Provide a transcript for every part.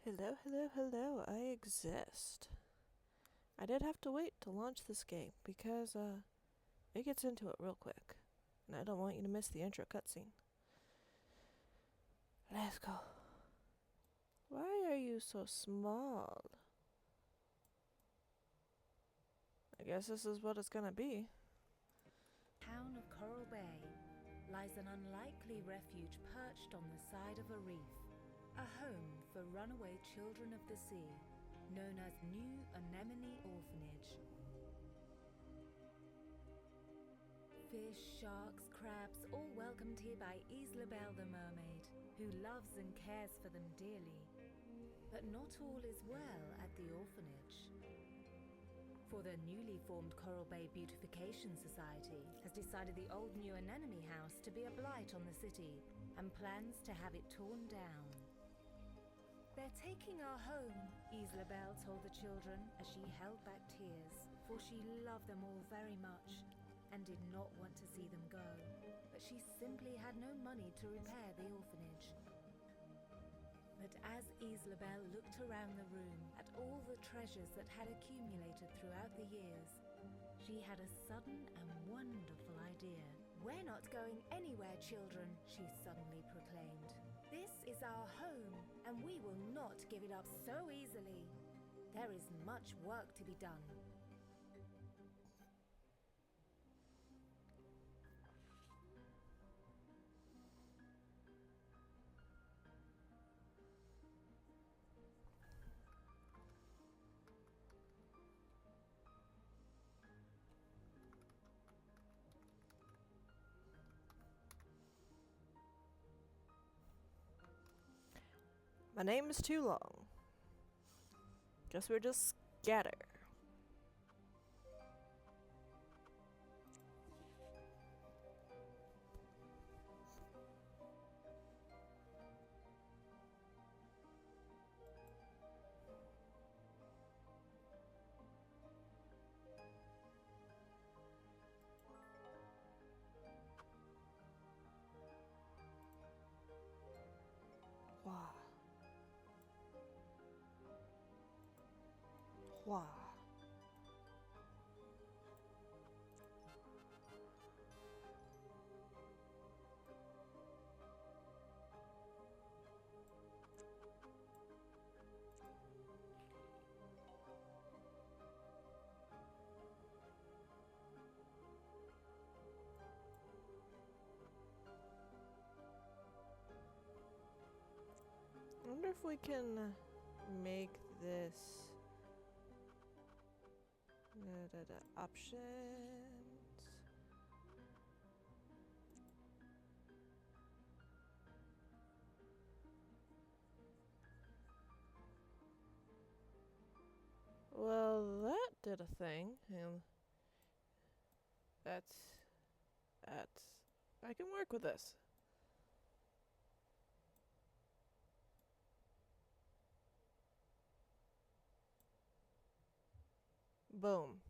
Hello, hello, hello, I exist. I did have to wait to launch this game because, it gets into it real quick. And I don't want you to miss the intro cutscene. Let's go. Why are you so small? I guess this is what it's gonna be. Town of Coral Bay lies an unlikely refuge perched on the side of a reef, a home for runaway children of the sea, known as New Anemone Orphanage. Fish, sharks, crabs, all welcomed here by Isla Belle the mermaid, who loves and cares for them dearly. But not all is well at the orphanage. For the newly formed Coral Bay Beautification Society has decided the old New Anemone house to be a blight on the city and plans to have it torn down. They're taking our home, Isla Belle told the children as she held back tears, for she loved them all very much and did not want to see them go. But she simply had no money to repair the orphanage. But as Isla Belle looked around the room at all the treasures that had accumulated throughout the years, she had a sudden and wonderful idea. "We're not going anywhere, children," she suddenly proclaimed. "This is our home, and we will not give it up so easily. There is much work to be done." My name is too long. Guess we're just scatter. Wow. Wow. I wonder if we can make this options. Well, that did a thing, and that's I can work with this. Boom.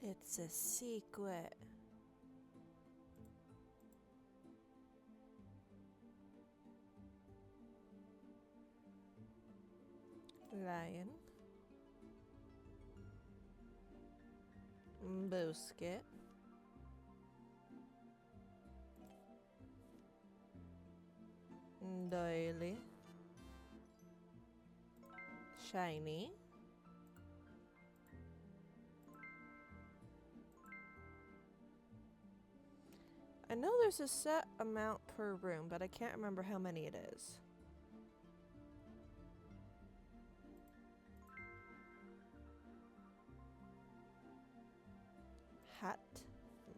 It's a secret. Lion. Biscuit. Doily. Shiny. I know there's a set amount per room, but I can't remember how many it is. hat.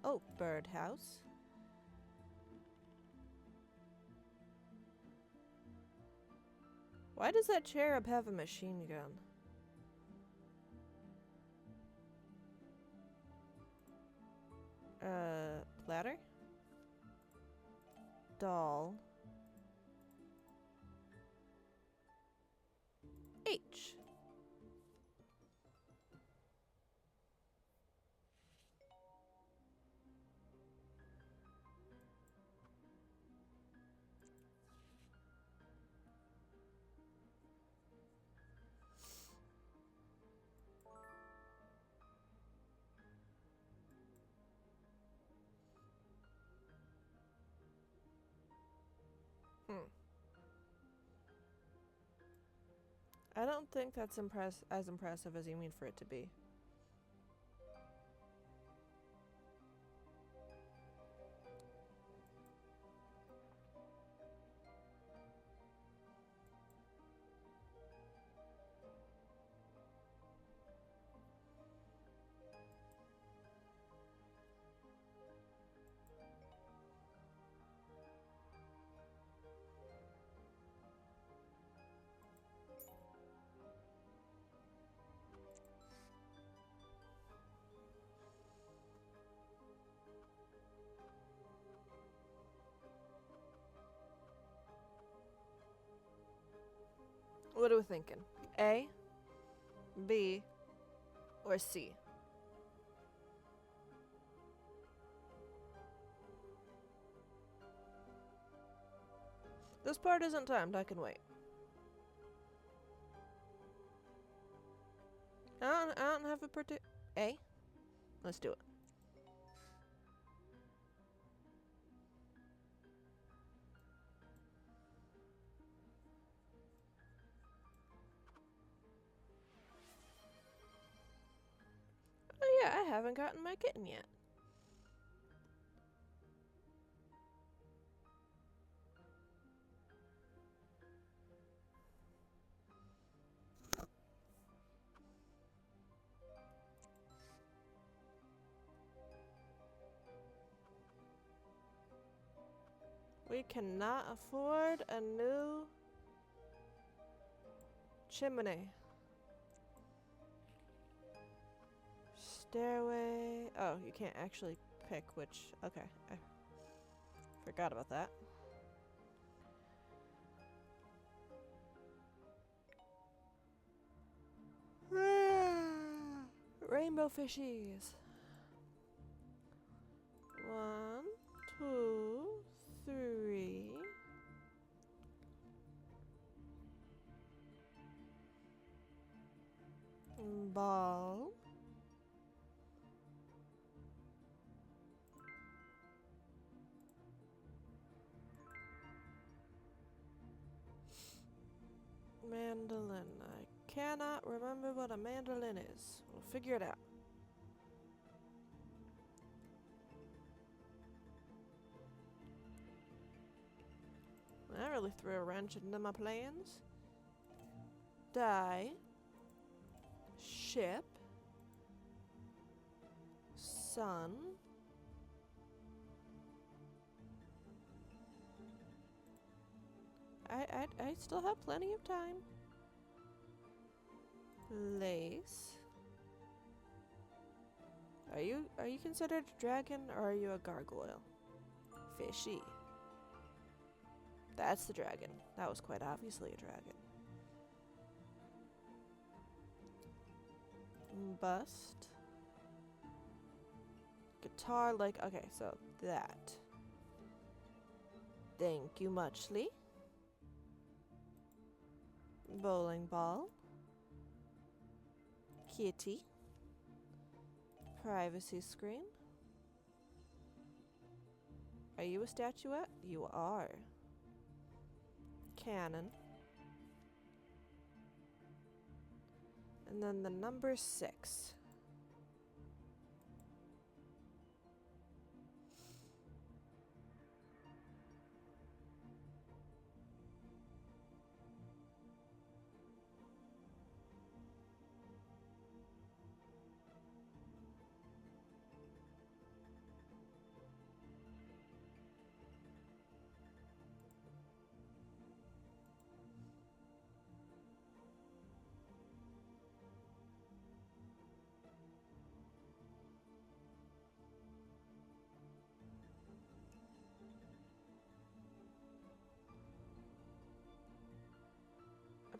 Oh, birdhouse. Why does that cherub have a machine gun? Ladder? Doll. H. I don't think that's as impressive as you mean for it to be. What are we thinking? A, B, or C? This part isn't timed, I can wait. I don't have a particular... A? Let's do it. Oh yeah, I haven't gotten my kitten yet. We cannot afford a new chimney. Stairway. Oh, you can't actually pick which. Okay, I forgot about that. Rainbow fishies. 1, 2, 3. Ball. Mandolin. I cannot remember what a mandolin is. We'll figure it out. That really threw a wrench into my plans. Die. Ship. Sun. I still have plenty of time. Lace. Are you considered a dragon or are you a gargoyle? Fishy. That's the dragon. That was quite obviously a dragon. Bust. Guitar like, okay, so that. Thank you muchly. Bowling ball. Kitty. Privacy screen. Are you a statuette? You are. Cannon. And then the number 6.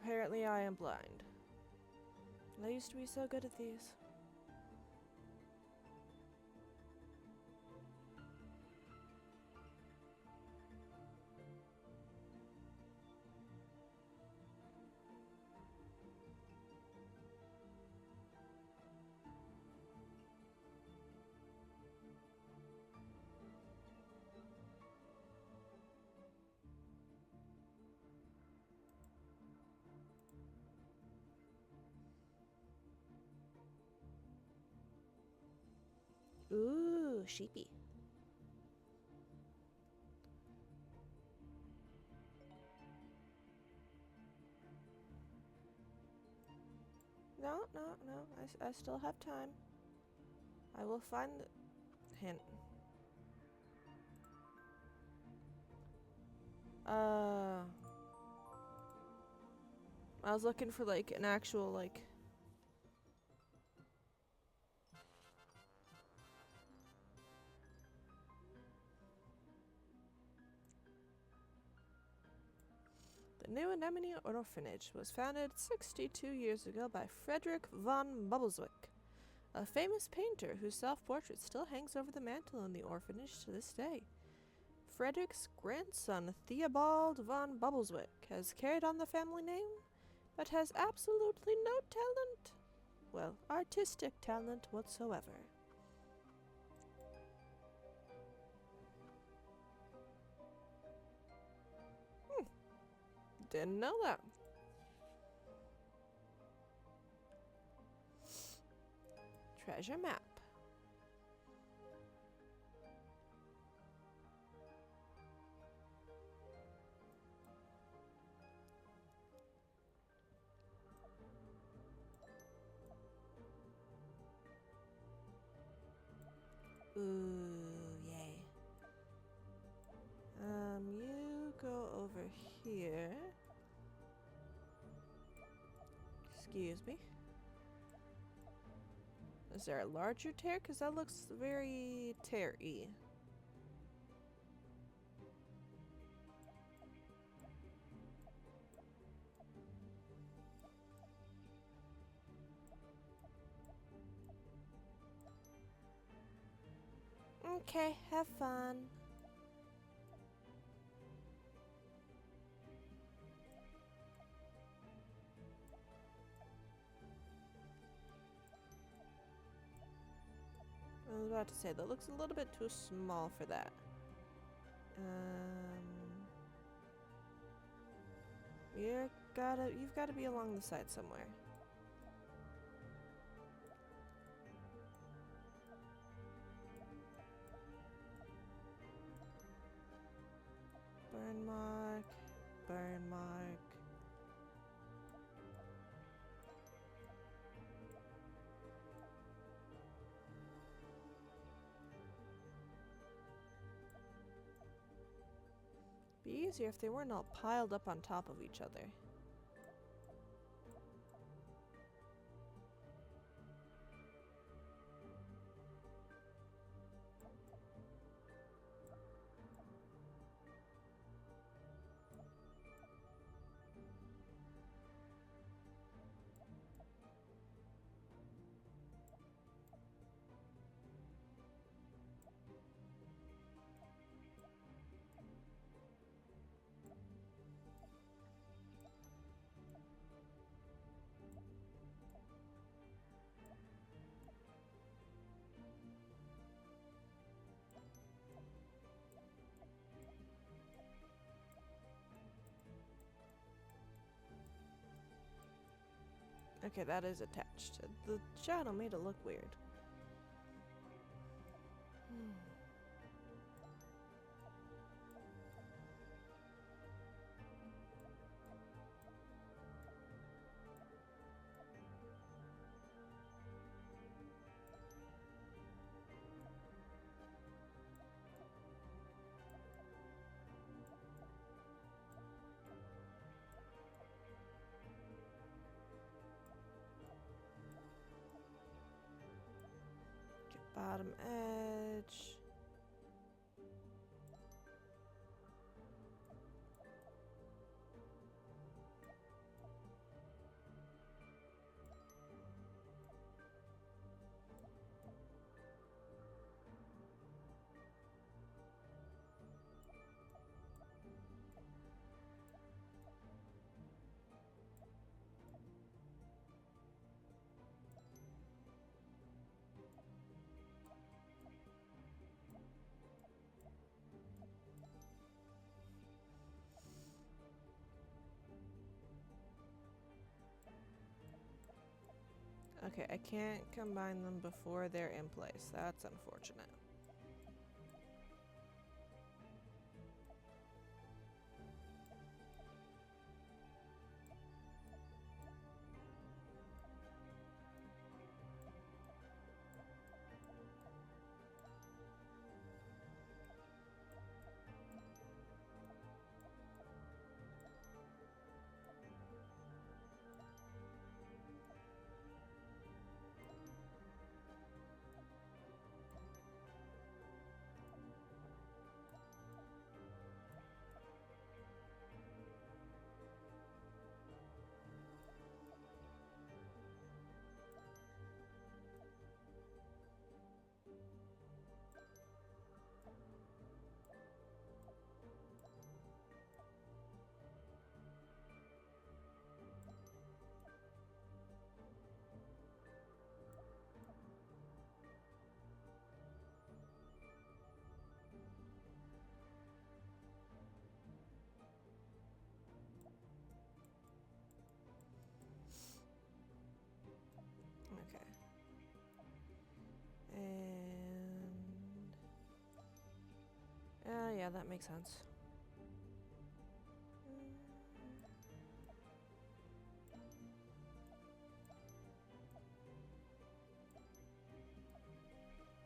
Apparently I am blind. I used to be so good at these. Ooh, sheepy. No, no, no. I still have time. I will find the hint. I was looking for like an actual like. The New Anemone Orphanage was founded 62 years ago by Frederick von Bubbleswick, a famous painter whose self-portrait still hangs over the mantel in the orphanage to this day. Frederick's grandson, Theobald von Bubbleswick, has carried on the family name, but has absolutely no talent. Well, artistic talent whatsoever. Didn't know that. Treasure map. Ooh, yay. You go over here. Excuse me. Is there a larger tear? Because that looks very tear-y. Okay, have fun. I was about to say, that looks a little bit too small for that. You've gotta be along the side somewhere. Burn mark, burn mark. Be easier if they weren't all piled up on top of each other. Okay, that is attached. The shadow made it look weird. Bottom edge. Okay, I can't combine them before they're in place. That's unfortunate. Okay. And yeah, that makes sense.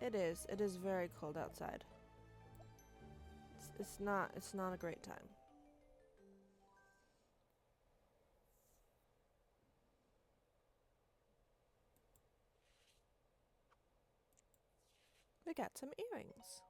It is. It is very cold outside. It's not a great time. We got some earrings.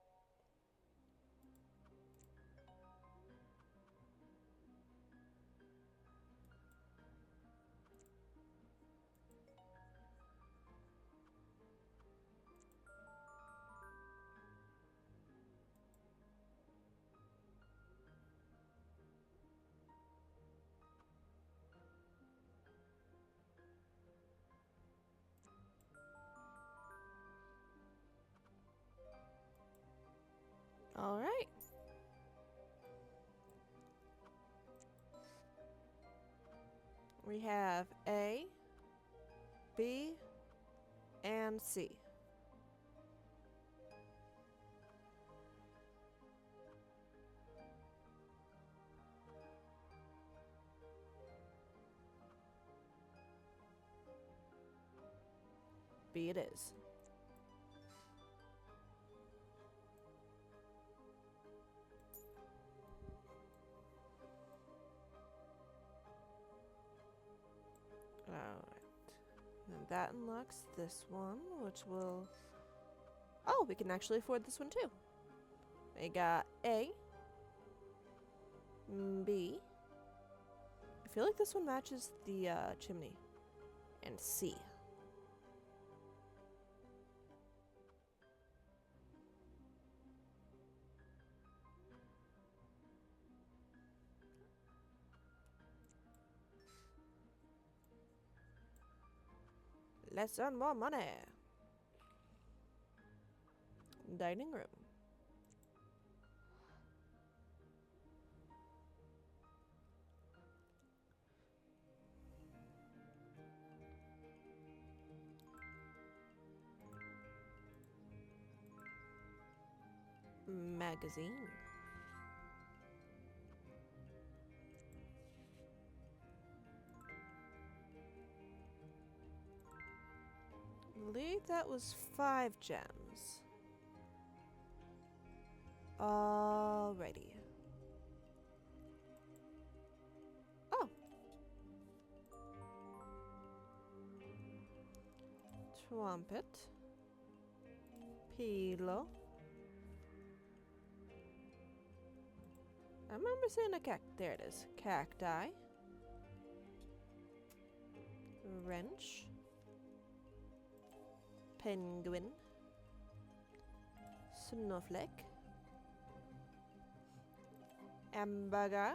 All right. We have A, B, and C. B it is. Alright. And that unlocks this one, which will... Oh, we can actually afford this one too. We got A, B. I feel like this one matches the chimney. And C. Let's earn more money. Dining room. Magazine. I believe that was 5 gems. Alrighty. Oh. Trumpet. Pillow. I remember seeing a there it is. Cacti. Wrench. Penguin. Snowflake. Hamburger.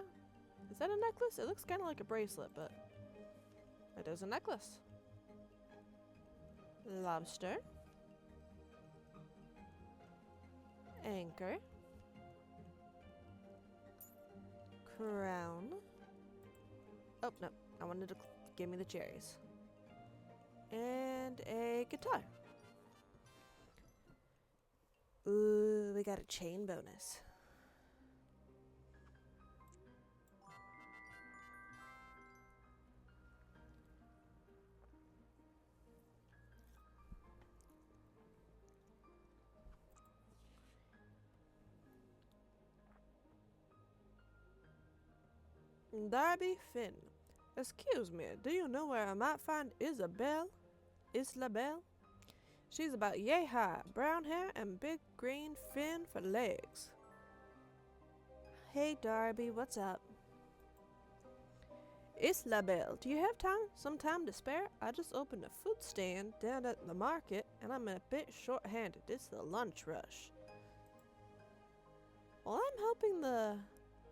Is that a necklace? It looks kind of like a bracelet, but it is a necklace. Lobster. Anchor. Crown. Oh, no. I wanted to give me the cherries. And guitar. Ooh, we got a chain bonus. Darby Finn. Excuse me, do you know where I might find Isabel? Isabel? She's about yay high, brown hair, and big green fin for legs. Hey Darby, what's up? Isabel, do you have some time to spare? I just opened a food stand down at the market, and I'm a bit short-handed. It's the lunch rush. Well,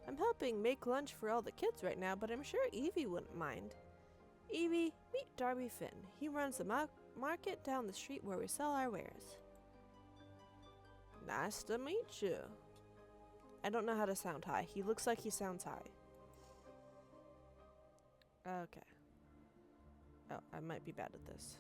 I'm helping make lunch for all the kids right now, but I'm sure Evie wouldn't mind. Evie, meet Darby Finn. He runs the market down the street where we sell our wares. Nice to meet you. I don't know how to sound high. He looks like he sounds high. Okay. Oh, I might be bad at this.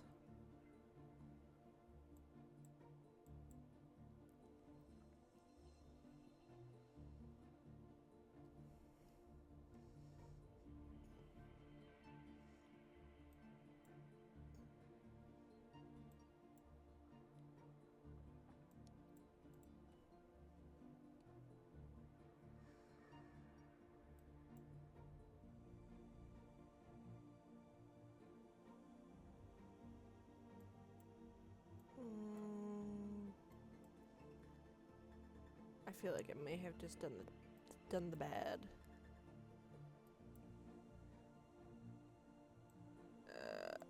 I feel like I may have just done the bad.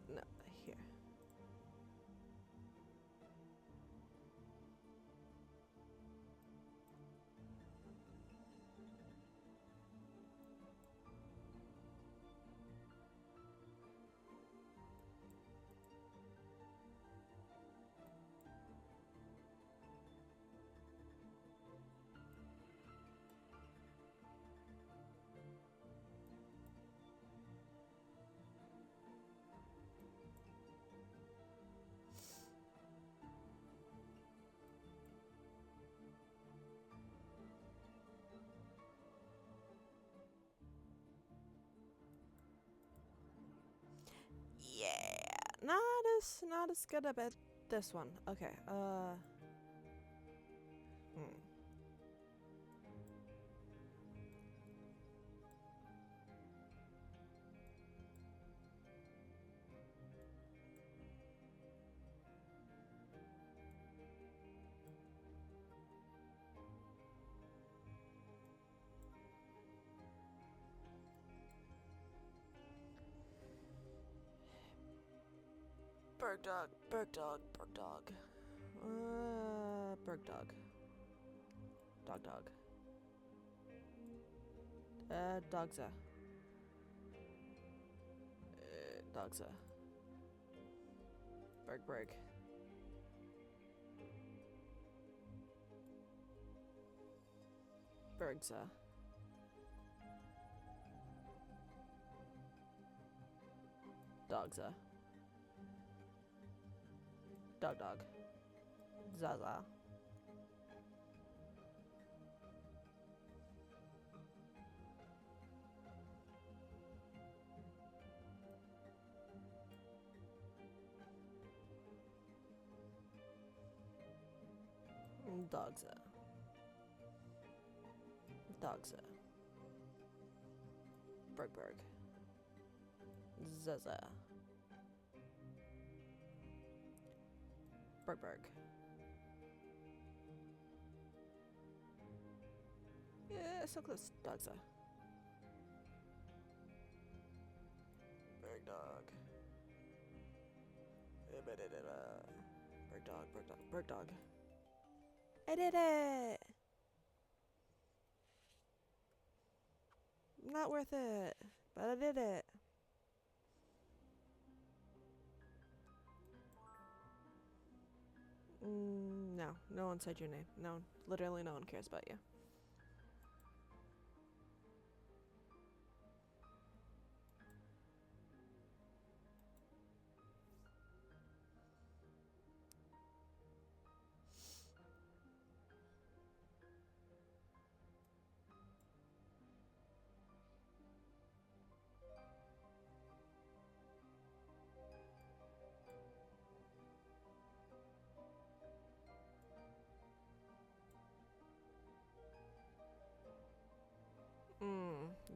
No, here. Yeah, not as good about this one. Okay, Berg dog, Berg dog, Berg dog. Berg dog. Dog dog. Dogza. Dogza. Berg Berg. Bergza. Dogza. Dog dog. Zaza. Dogza. Dogza. Berg Berg. Zaza. Berg Berg. Yeah, so close. Dogza. Berg dog. Berg dog, Berg dog, Berg dog. I did it! Not worth it, but I did it. No, no one said your name. No, literally no one cares about you.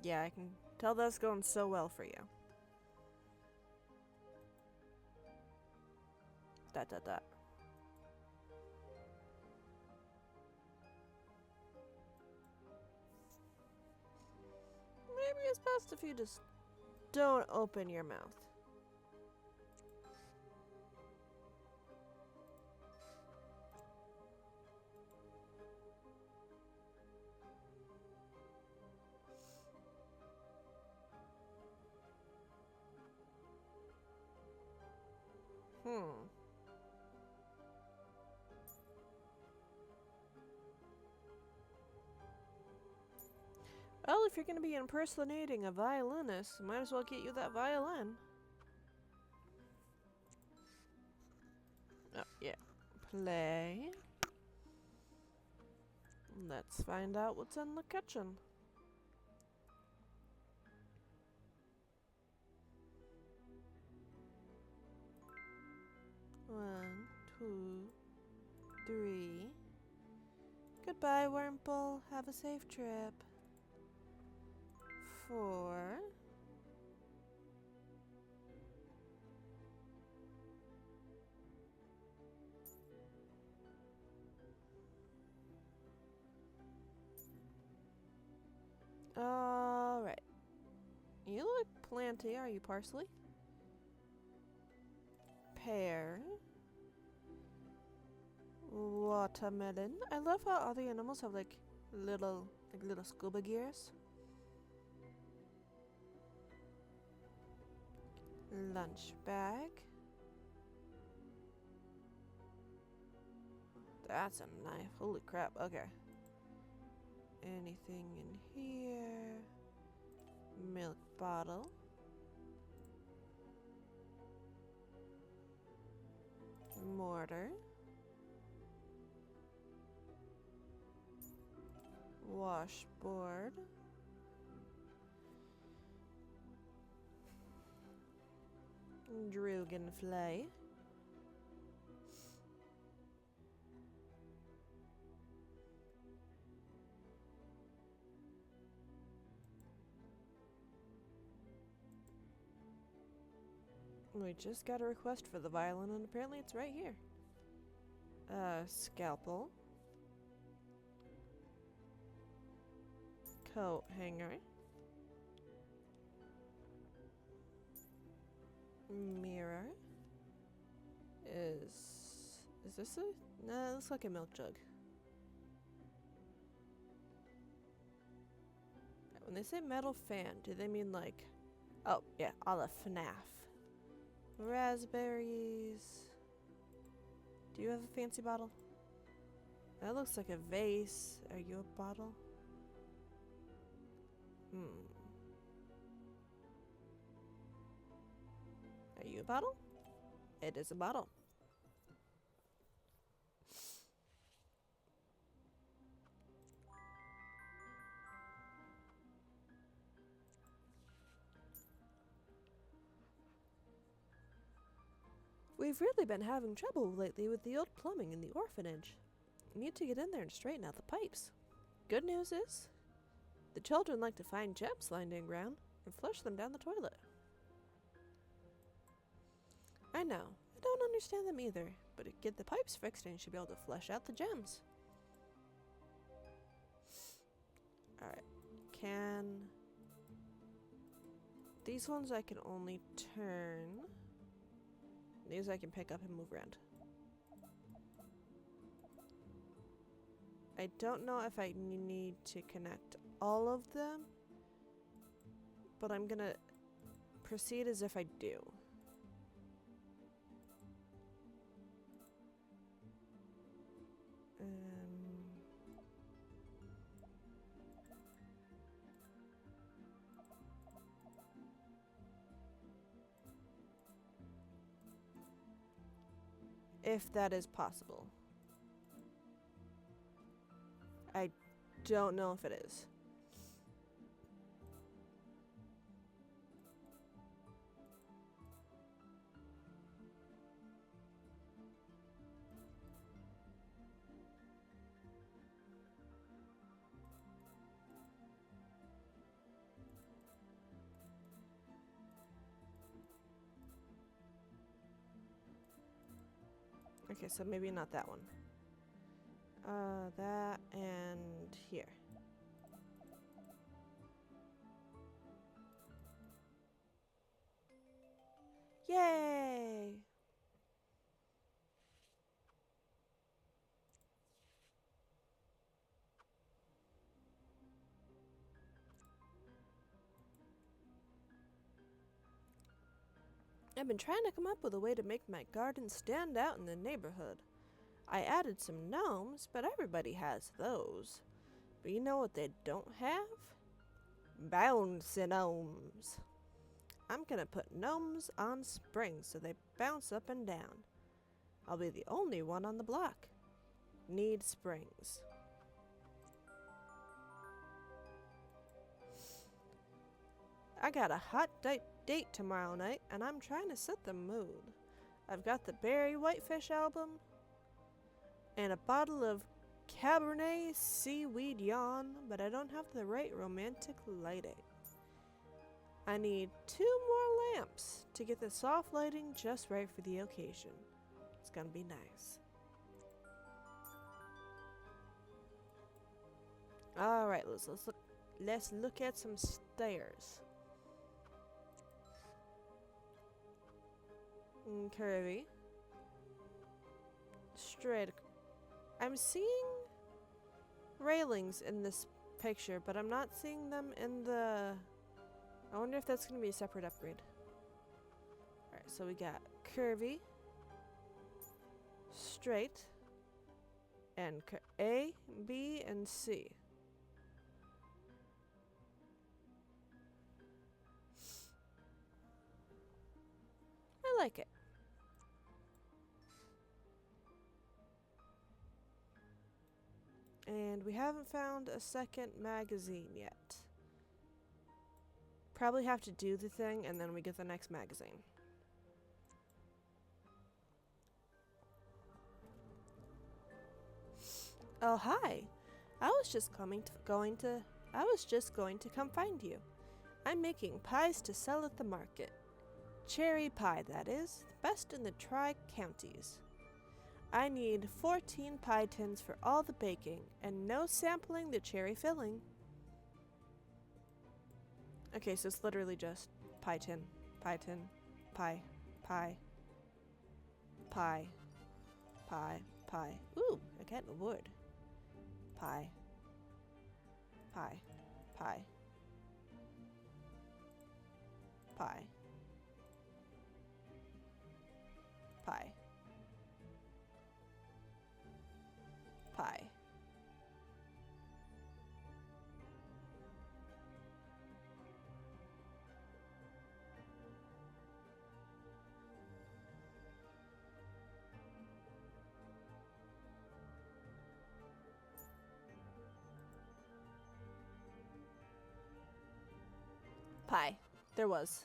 Yeah, I can tell that's going so well for you. Dot. Maybe it's best if you just don't open your mouth. Well, if you're going to be impersonating a violinist, might as well get you that violin. Oh, yeah. Play. Let's find out what's in the kitchen. One, two, three. Goodbye, Wurmple. Have a safe trip. 4. All right. You look planty. Are you parsley? Pear. Watermelon. I love how all the animals have like little scuba gears. Lunch bag. That's a knife. Holy crap. Okay. Anything in here? Milk bottle. Mortar. Washboard. Dragonfly. We just got a request for the violin, and apparently it's right here. Scalpel. Coat hanger. Mirror. Is this a... Nah, it looks like a milk jug. When they say metal fan, do they mean like... Oh, yeah, a la FNAF. Raspberries. Do you have a fancy bottle? That looks like a vase. Are you a bottle? Are you a bottle? It is a bottle. We've really been having trouble lately with the old plumbing in the orphanage. We need to get in there and straighten out the pipes. Good news is, the children like to find gems lying around and flush them down the toilet. I know, I don't understand them either, but get the pipes fixed and you should be able to flush out the gems. Alright, these ones I can only turn. These I can pick up and move around. I don't know if I need to connect all of them, but I'm gonna proceed as if I do. If that is possible. I don't know if it is. Okay, so maybe not that one. That and here. Yay! I've been trying to come up with a way to make my garden stand out in the neighborhood. I added some gnomes, but everybody has those. But you know what they don't have? Bouncy gnomes. I'm gonna put gnomes on springs so they bounce up and down. I'll be the only one on the block. Need springs. I got a hot date tomorrow night, and I'm trying to set the mood. I've got the Berry Whitefish album and a bottle of Cabernet Seaweed Yawn, but I don't have the right romantic lighting. I need 2 more lamps to get the soft lighting just right for the occasion. It's gonna be nice. Alright, let's look at some stairs. Curvy. Straight. I'm seeing railings in this picture, but I'm not seeing them in the... I wonder if that's going to be a separate upgrade. Alright, so we got curvy, straight, and A, B, and C. I like it. And we haven't found a second magazine yet. Probably have to do the thing and then we get the next magazine. Oh, hi. I was just going to come find you. I'm making pies to sell at the market. Cherry pie, that is, best in the Tri-Counties. I need 14 pie tins for all the baking, and no sampling the cherry filling. Okay, so it's literally just pie tin, pie, pie, pie, pie. Ooh, I got a word. Pie, pie, pie, pie, pie. Pie. Pie. There was.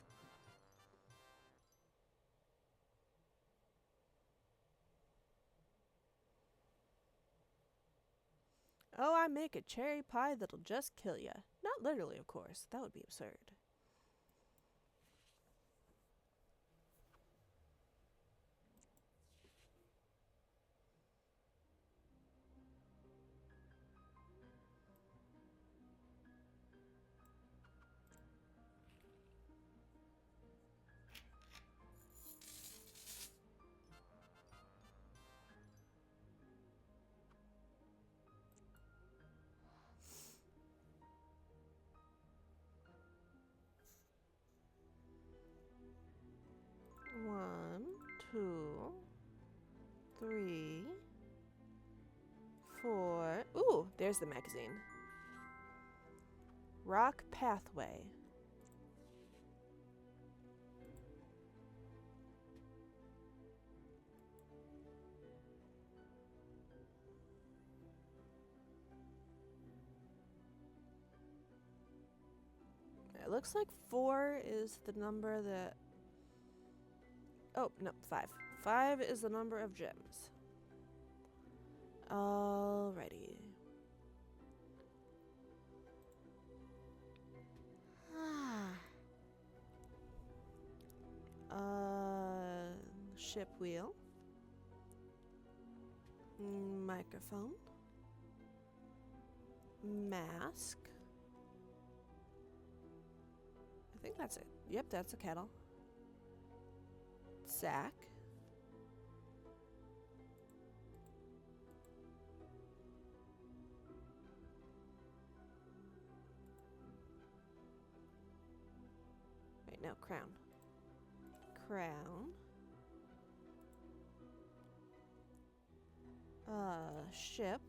Oh, I make a cherry pie that'll just kill ya. Not literally, of course. That would be absurd. One, 2, 3, 4. Ooh, there's the magazine. Rock Pathway. It looks like 4 is the number that... Oh, no, 5. 5 is the number of gems. Alrighty. Ship wheel. Microphone. Mask. I think that's it. Yep, that's a kettle. Sack. Wait, no, crown. Crown. Ship.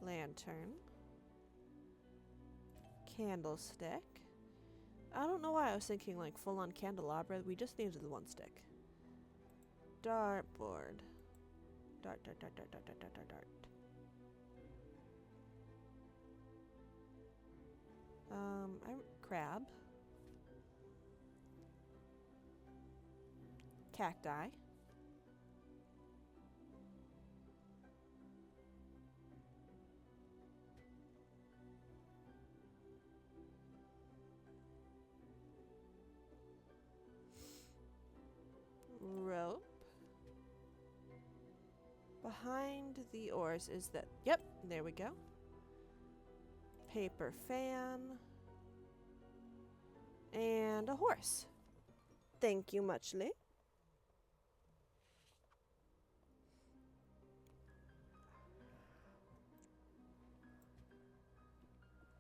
Lantern. Candlestick. I don't know why I was thinking like full-on candelabra. We just needed the one stick. Dartboard. Dart. Crab. Cacti. Rope. Behind the oars is that. Yep, there we go. Paper fan. And a horse. Thank you muchly.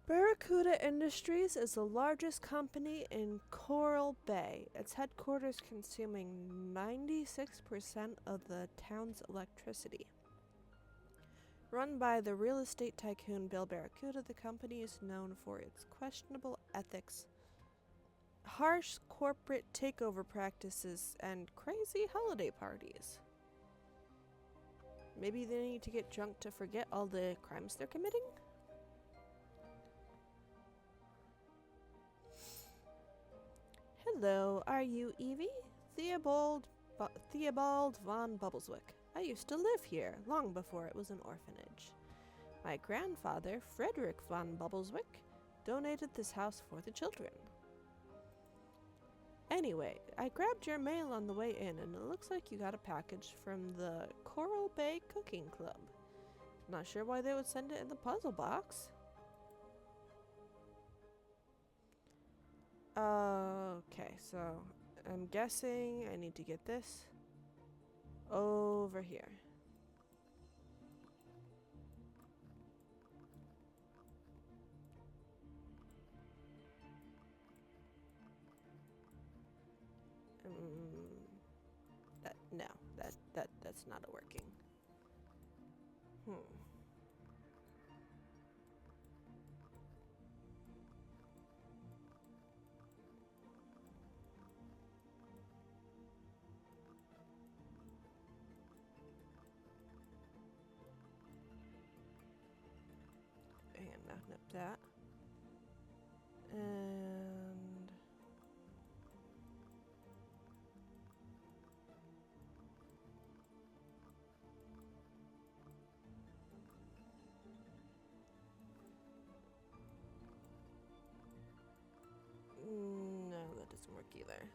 Barracuda Industries is the largest company in Coral Bay, its headquarters consuming 96% of the town's electricity. Run by the real estate tycoon Bill Barracuda, the company is known for its questionable ethics, harsh corporate takeover practices, and crazy holiday parties. Maybe they need to get drunk to forget all the crimes they're committing? Hello, are you Evie? Theobald von Bubbleswick. I used to live here, long before it was an orphanage. My grandfather, Frederick von Bubbleswick, donated this house for the children. Anyway, I grabbed your mail on the way in, and it looks like you got a package from the Coral Bay Cooking Club. Not sure why they would send it in the puzzle box. Okay, so I'm guessing I need to get this over here. That's not working. And knock that. And no, that doesn't work either.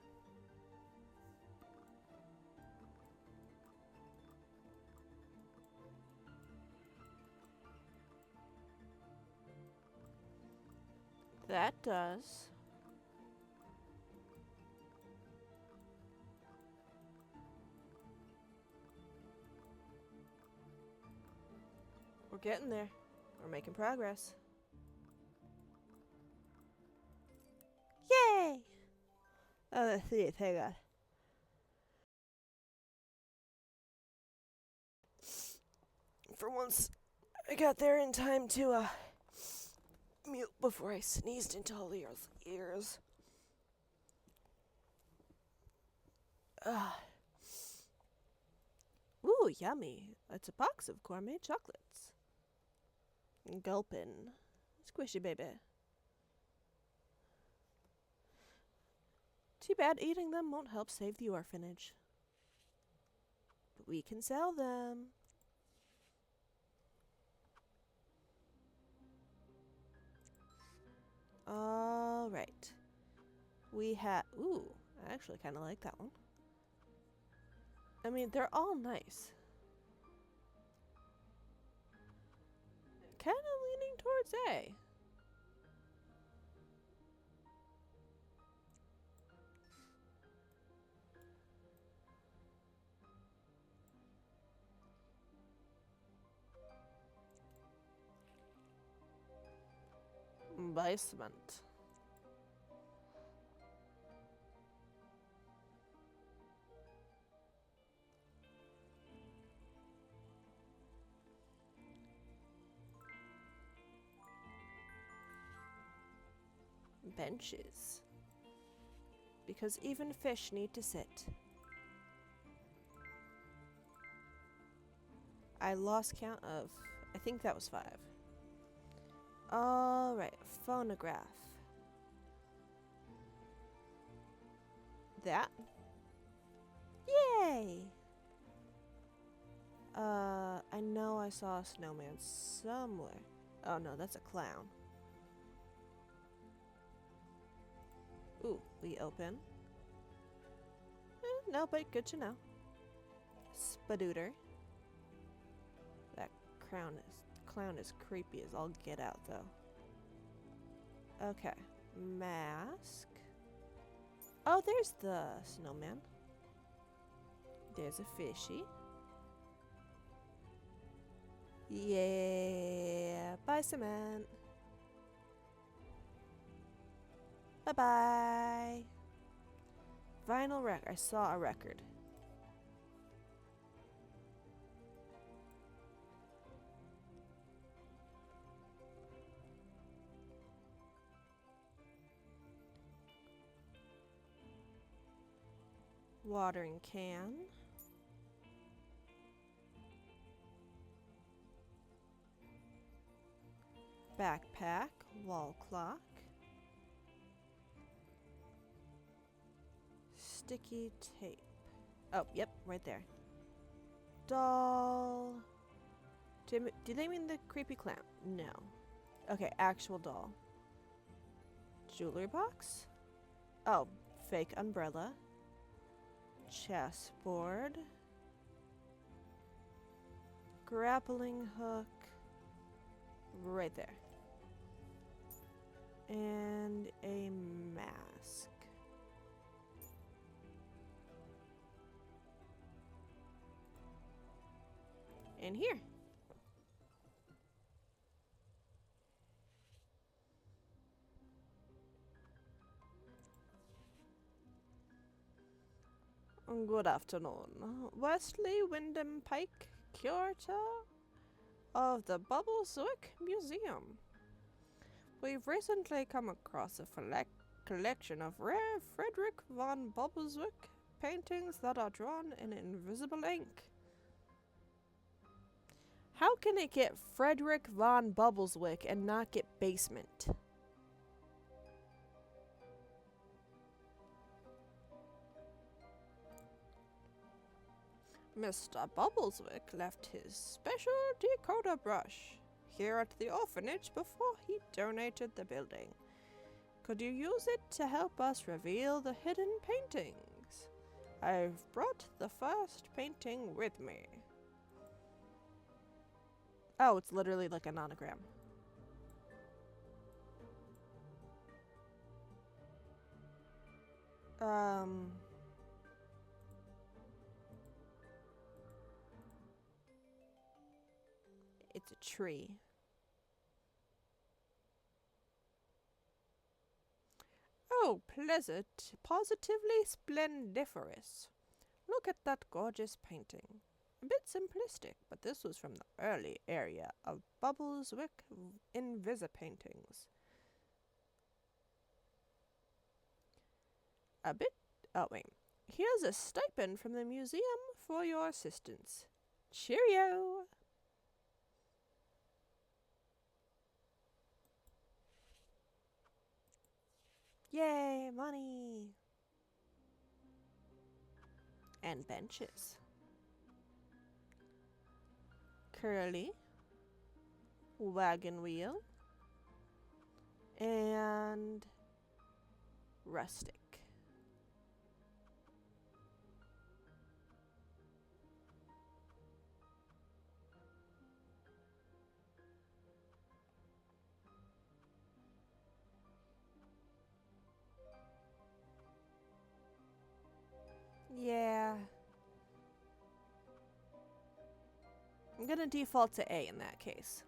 That does. We're getting there. We're making progress. Yay! Oh, let's see it. Hang on. For once, I got there in time to, mute before I sneezed into all y'all's ears. Ooh, yummy. It's a box of gourmet chocolates. Gulpin. Squishy baby. Too bad eating them won't help save the orphanage. But we can sell them. Alright. We have... Ooh, I actually kind of like that one. I mean, they're all nice. kind of leaning towards A. Basement. Benches. Because even fish need to sit. I lost count of, I think that was 5. Alright, phonograph. That. Yay! I know I saw a snowman somewhere. Oh no, that's a clown. Ooh, we open. No, but good to know. Spadooter. That clown is creepy as all get out, though. Okay. Mask. Oh, there's the snowman. There's a fishy. Yeah. Bye, cement. Bye-bye. Vinyl record. I saw a record. Watering can. Backpack. Wall clock. Sticky tape. Oh, yep, right there. Doll. Do they mean the creepy clown? No. Okay, actual doll. Jewelry box? Oh, fake umbrella. Chessboard. Grappling hook. Right there. And a mask. In here. Good afternoon. Wesley Wyndham Pike, curator of the Bubbleswick Museum. We've recently come across a collection of rare Frederick von Bubbleswick paintings that are drawn in invisible ink. How can it get Frederick von Bubbleswick and not get basement? Mr. Bubbleswick left his special decoder brush here at the orphanage before he donated the building. Could you use it to help us reveal the hidden paintings? I've brought the first painting with me. Oh, it's literally like an anagram. It's a tree. Oh, pleasant, positively splendiferous. Look at that gorgeous painting. A bit simplistic, but this was from the early area of Bubbleswick Invisa paintings. Oh wait. Here's a stipend from the museum for your assistance. Cheerio! Yay, money! And benches. Curly. Wagon wheel. And rustic. Yeah. I'm gonna default to A in that case.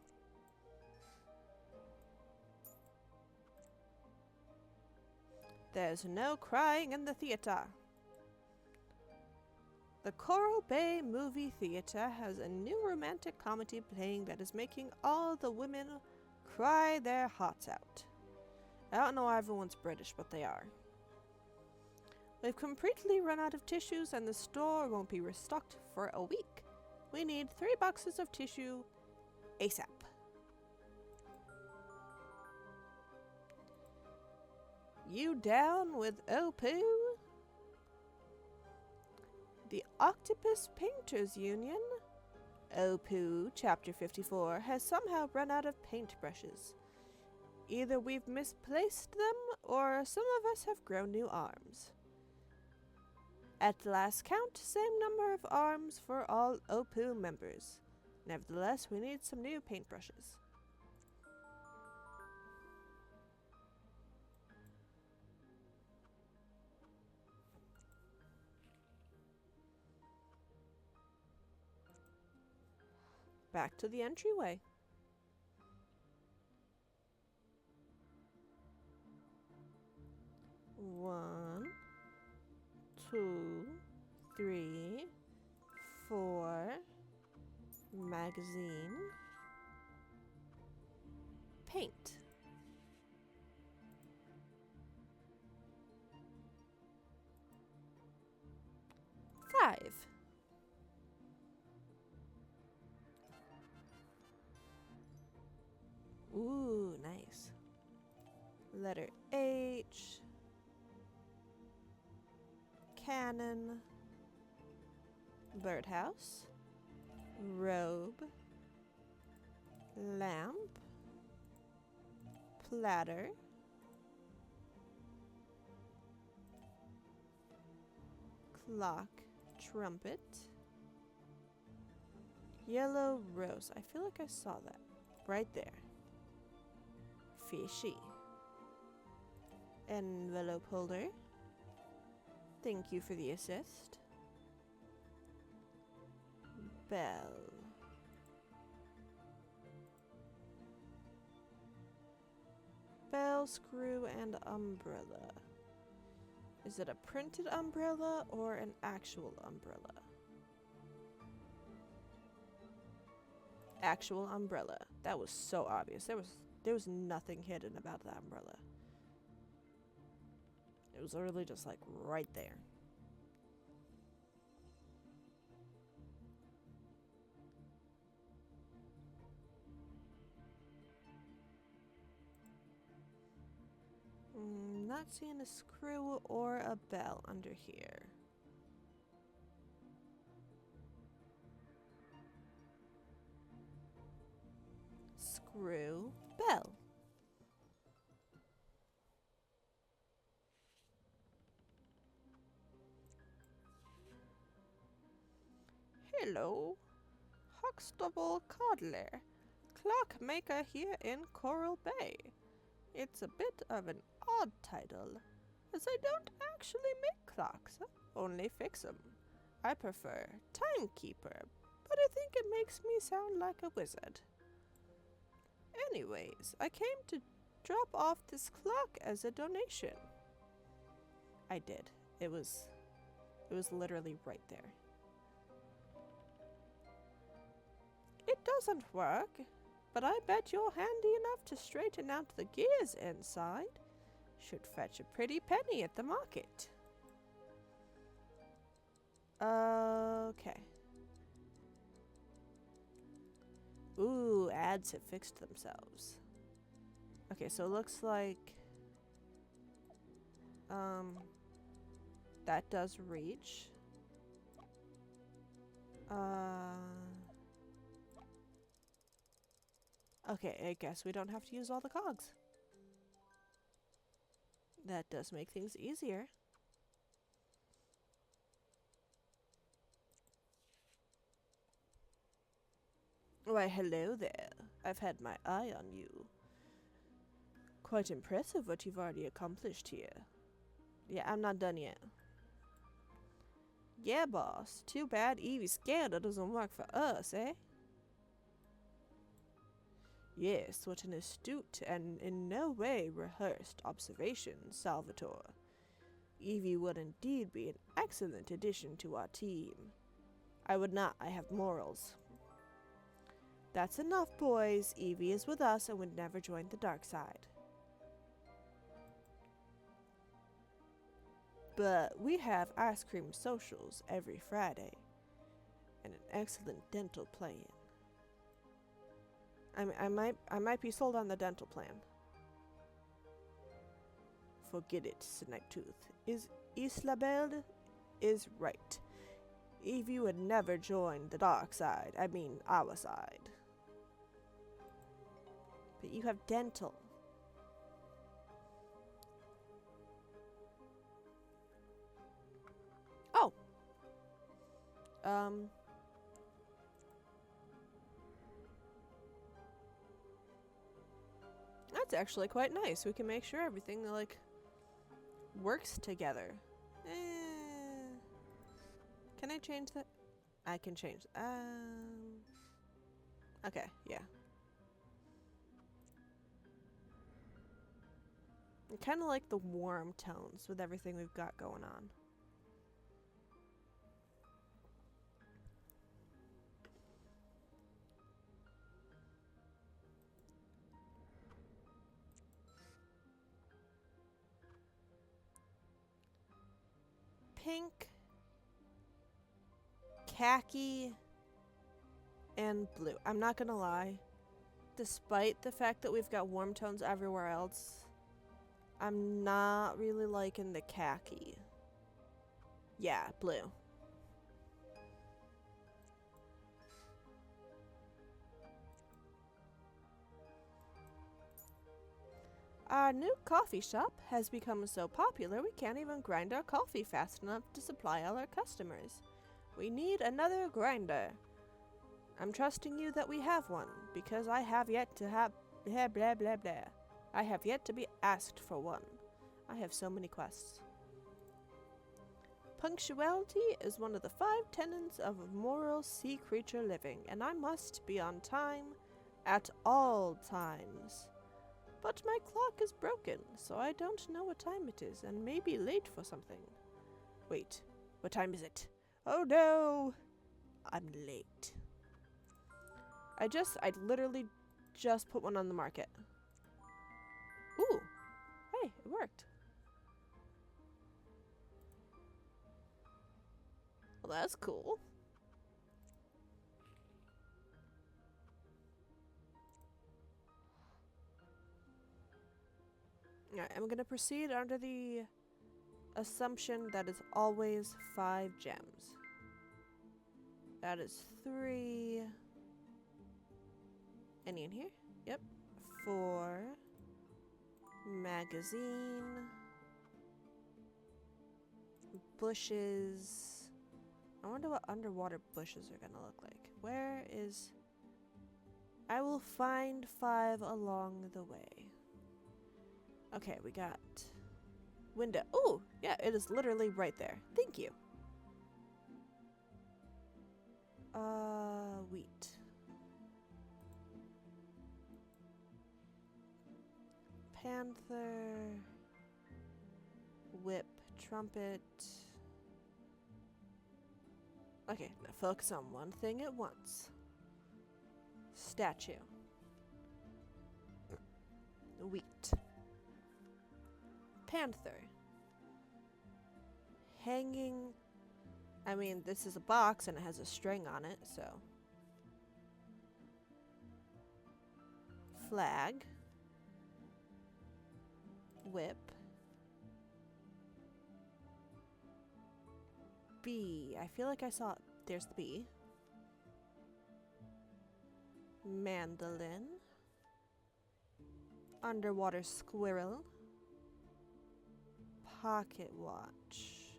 There's no crying in the theater. The Coral Bay Movie Theater has a new romantic comedy playing that is making all the women cry their hearts out. I don't know why everyone's British, but they are. We've completely run out of tissues and the store won't be restocked for a week. We need 3 boxes of tissue ASAP. You down with Opoo? The Octopus Painters Union, Opoo Chapter 54, has somehow run out of paintbrushes. Either we've misplaced them, or some of us have grown new arms. At last count, same number of arms for all Opoo members. Nevertheless, we need some new paintbrushes. Back to the entryway. One, 2, 3, 4. Magazine. Paint. Five. Ooh, nice. Letter H. Cannon. Birdhouse. Robe. Lamp. Platter. Clock. Trumpet. Yellow rose. I feel like I saw that. Right there. Fishy. Envelope holder. Thank you for the assist. Bell. Bell, screw, and umbrella. Is it a printed umbrella or an actual umbrella? Actual umbrella. That was so obvious. There was nothing hidden about that umbrella. It was literally just like right there. Not seeing a screw or a bell under here. Screw, bell. Hello, Huxtable Codler, clockmaker here in Coral Bay. It's a bit of an odd title, as I don't actually make clocks, only fix 'em. I prefer timekeeper, but I think it makes me sound like a wizard. Anyways, I came to drop off this clock as a donation. I did. It was literally right there. It doesn't work, but I bet you're handy enough to straighten out the gears inside. Should fetch a pretty penny at the market. Okay. Ooh, ads have fixed themselves. Okay, so it looks like that does reach. Okay, I guess we don't have to use all the cogs. That does make things easier. Why, hello there. I've had my eye on you. Quite impressive what you've already accomplished here. Yeah, I'm not done yet. Yeah, boss. Too bad Evie's scandal doesn't work for us, eh? Yes, what an astute and in no way rehearsed observation, Salvatore. Evie would indeed be an excellent addition to our team. I would not, I have morals. That's enough, boys. Evie is with us and would never join the dark side. But we have ice cream socials every Friday, and an excellent dental plan. I might be sold on the dental plan. Forget it, Snaktooth. Islabelle is right. Evie would never join the dark side. I mean, our side. But you have dental. Oh. That's actually quite nice. We can make sure everything, like, works together. Can I change that? I can change. Okay, yeah. I kind of like the warm tones with everything we've got going on. Pink, khaki, and blue. I'm not gonna lie. Despite the fact that we've got warm tones everywhere else, I'm not really liking the khaki. Yeah, blue. Our new coffee shop has become so popular we can't even grind our coffee fast enough to supply all our customers. We need another grinder. I'm trusting you that we have one, because I have yet to have blah blah blah blah. I have yet to be asked for one. I have so many quests. Punctuality is one of the 5 tenets of moral sea creature living, and I must be on time at all times. But my clock is broken, so I don't know what time it is, and may be late for something. Wait, what time is it? Oh no! I'm late. I literally just put one on the market. Ooh! Hey, it worked. Well, that's cool. Alright, I'm gonna proceed under the assumption that is always 5 gems. That is 3. Any in here? Yep. 4. Magazine. Bushes. I wonder what underwater bushes are gonna look like. Where is... I will find 5 along the way. Okay, we got window. Oh, yeah, it is literally right there. Thank you. Wheat. Panther. Whip. Trumpet. Okay, now focus on one thing at once. Statue. Wheat. Panther. Hanging. I mean, this is a box and it has a string on it, so. Flag. Whip. Bee. I feel like I saw it. There's the bee. Mandolin. Underwater squirrel. Pocket watch.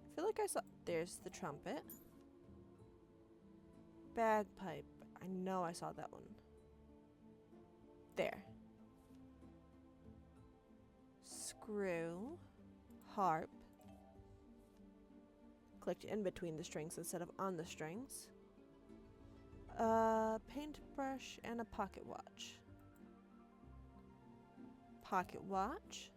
I feel like I saw... There's the trumpet. Bagpipe. I know I saw that one. There. screw, harp, clicked in between the strings instead of on the strings, a paintbrush, and a pocket watch. Pocket watch.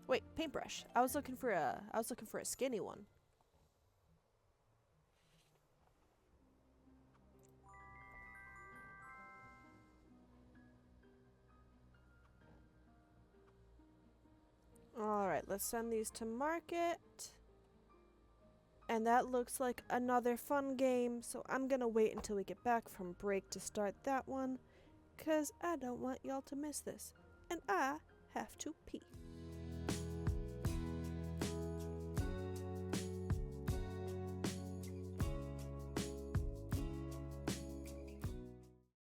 Wait, paintbrush. I was looking for a skinny one. Alright, let's send these to market. And that looks like another fun game, so I'm gonna wait until we get back from break to start that one, 'cause I don't want y'all to miss this. And I have to pee.